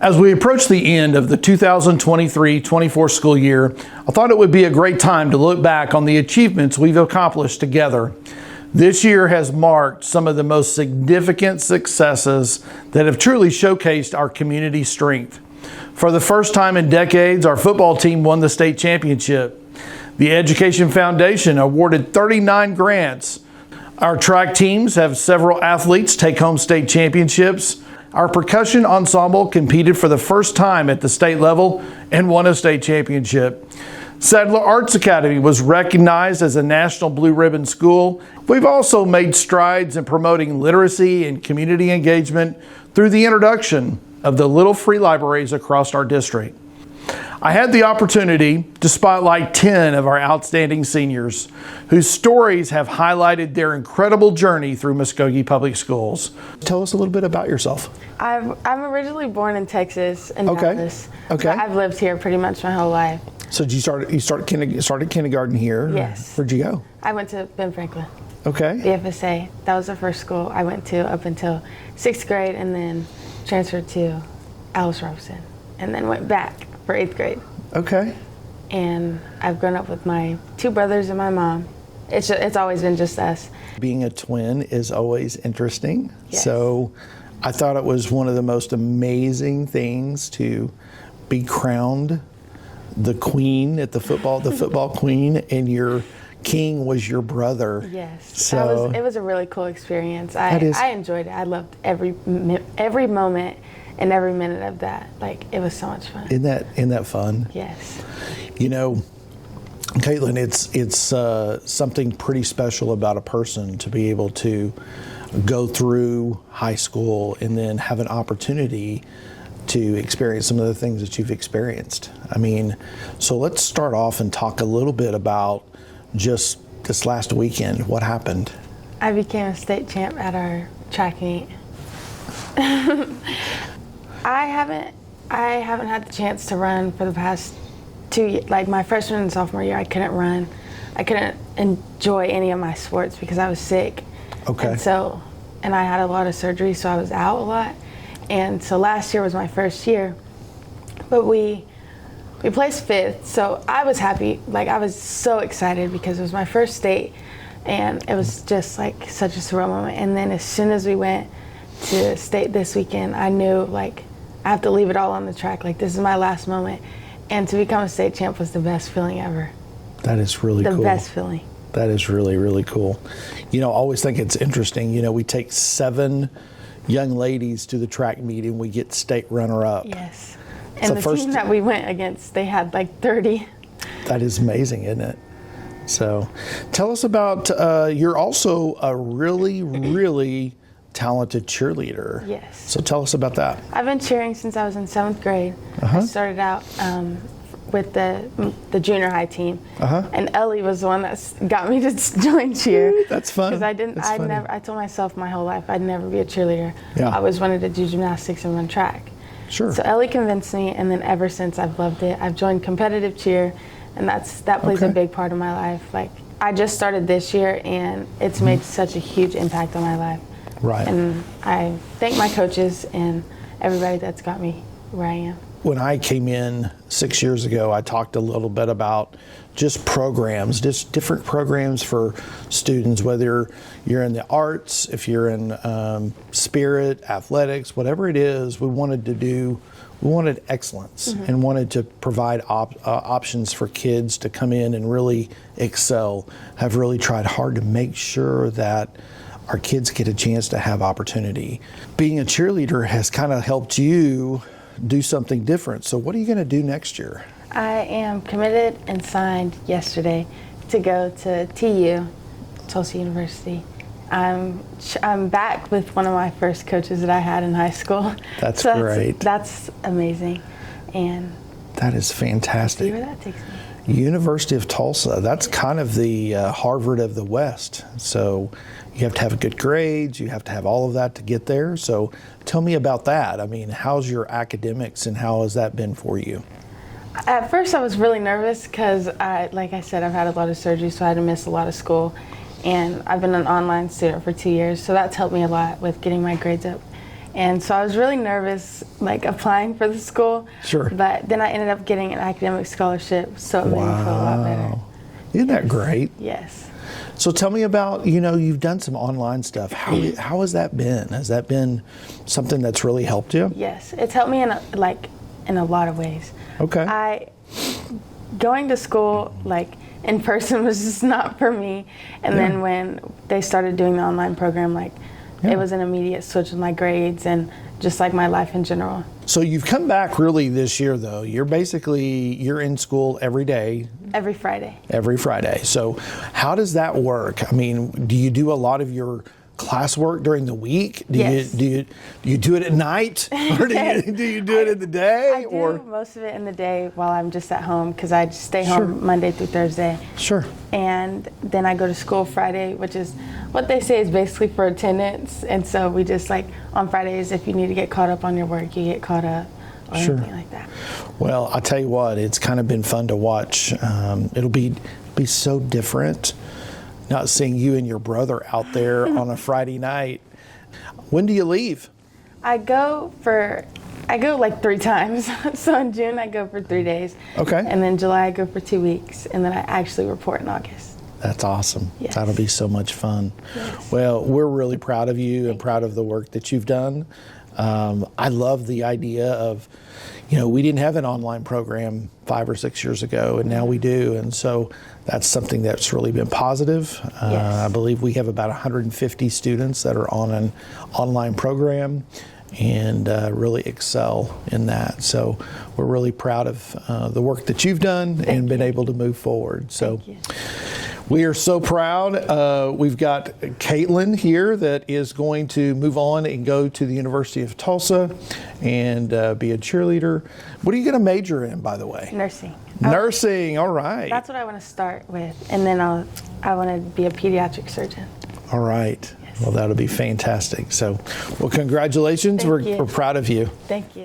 As we approach the end of the 2023-24 school year, I thought it would be a great time to look back on the achievements we've accomplished together. This year has marked some of the most significant successes that have truly showcased our community strength. For the first time in decades, our football team won the state championship. The Education Foundation awarded 39 grants. Our track teams have several athletes take home state championships. Our percussion ensemble competed for the first time at the state level and won a state championship. Sadler Arts Academy was recognized as a National Blue Ribbon School. We've also made strides in promoting literacy and community engagement through the introduction of the Little Free Libraries across our district. I had the opportunity to spotlight 10 of our outstanding seniors whose stories have highlighted their incredible journey through Muskogee Public Schools. Tell us a little bit about yourself. I'm originally born in Texas, in Dallas. Okay. I've lived here pretty much my whole life. So did you started kindergarten here? Yes. Where'd you go? I went to Ben Franklin. Okay. The FSA. That was the first school I went to up until 6th grade, and then transferred to Alice Robinson, and then went back for 8th grade. Okay. And I've grown up with my 2 brothers and my mom. It's always been just us. Being a twin is always interesting. Yes. So I thought it was one of the most amazing things to be crowned the queen at the football queen, and your king was your brother. Yes. So it was a really cool experience. I enjoyed it. I loved every moment and every minute of that. Like, it was so much fun. Isn't that fun? Yes. You know, Kaitlynn, it's something pretty special about a person to be able to go through high school and then have an opportunity to experience some of the things that you've experienced. I mean, so let's start off and talk a little bit about just this last weekend. What happened? I became a state champ at our track meet. I haven't had the chance to run for the past 2 years. Like, my freshman and sophomore year, I couldn't run. I couldn't enjoy any of my sports because I was sick. Okay. And I had a lot of surgery, so I was out a lot. And so last year was my first year, but we placed 5th. So I was happy. Like, I was so excited because it was my first state, and it was just like such a surreal moment. And then as soon as we went to state this weekend, I knew, like, I have to leave it all on the track. Like, this is my last moment. And to become a state champ was the best feeling ever. That is really cool. The best feeling. That is really, really cool. You know, I always think it's interesting. You know, we take 7 young ladies to the track meet and we get state runner-up. Yes. And the team that we went against, they had like 30. That is amazing, isn't it? So tell us about, you're also a really, really talented cheerleader. Yes. So tell us about that. I've been cheering since I was in 7th grade. I started out with the junior high team, and Ellie was the one that got me to join cheer. That's fun. Because I told myself my whole life I'd never be a cheerleader. Yeah. I always wanted to do gymnastics and run track. Sure. So Ellie convinced me, and then ever since I've loved it. I've joined competitive cheer, and that plays a big part of my life. Like, I just started this year, and it's made such a huge impact on my life. Right. And I thank my coaches and everybody that's got me where I am. When I came in 6 years ago, I talked a little bit about just programs, just different programs for students, whether you're in the arts, if you're in spirit, athletics, whatever it is, we wanted excellence and wanted to provide options for kids to come in and really excel. Have really tried hard to make sure that our kids get a chance to have opportunity. Being a cheerleader has kind of helped you do something different. So what are you going to do next year? I am committed and signed yesterday to go to TU, Tulsa University. I'm back with one of my first coaches that I had in high school. That's great. That's amazing. And that is fantastic. See where that takes me. University of Tulsa, that's kind of the Harvard of the West. So you have to have good grades, you have to have all of that to get there. So tell me about that. I mean, how's your academics and how has that been for you? At first I was really nervous because, like I said, I've had a lot of surgery, so I had to miss a lot of school. And I've been an online student for 2 years, so that's helped me a lot with getting my grades up. And so I was really nervous, like applying for the school. Sure. But then I ended up getting an academic scholarship, so it made me feel a lot better. Isn't that great? Yes. So tell me about, you've done some online stuff. How has that been? Has that been something that's really helped you? Yes, it's helped me in a lot of ways. Okay. Going to school in person was just not for me. And then when they started doing the online program, it was an immediate switch in my grades and just my life in general. So you've come back really this year, though. You're in school every day. Every Friday. Every Friday. So how does that work? I mean, do you do a lot of your classwork during the week? Yes. Do you do it at night, or do you do it in the day? I do most of it in the day while I'm just at home, because I just stay home Monday through Thursday. Sure. And then I go to school Friday, which is what they say is basically for attendance. And so we just on Fridays, if you need to get caught up on your work, you get caught up or anything like that. Well, I'll tell you what, it's kind of been fun to watch. It'll be so different not seeing you and your brother out there on a Friday night. When do you leave? I go 3 times. So in June I go for 3 days. Okay. And then July I go for 2 weeks, and then I actually report in August. That's awesome. Yes. That'll be so much fun. Yes. Well, we're really proud of you and proud of the work that you've done. I love the idea of, we didn't have an online program 5 or 6 years ago, and now we do. And so that's something that's really been positive. Yes. I believe we have about 150 students that are on an online program and really excel in that. So we're really proud of the work that you've done and been able to move forward. So. Thank you. We are so proud. We've got Kaitlynn here that is going to move on and go to the University of Tulsa and be a cheerleader. What are you going to major in, by the way? Nursing. Nursing, all right. That's what I want to start with, and then I want to be a pediatric surgeon. All right. Yes. Well, that'll be fantastic. So, well, congratulations. Thank you. We're proud of you. Thank you.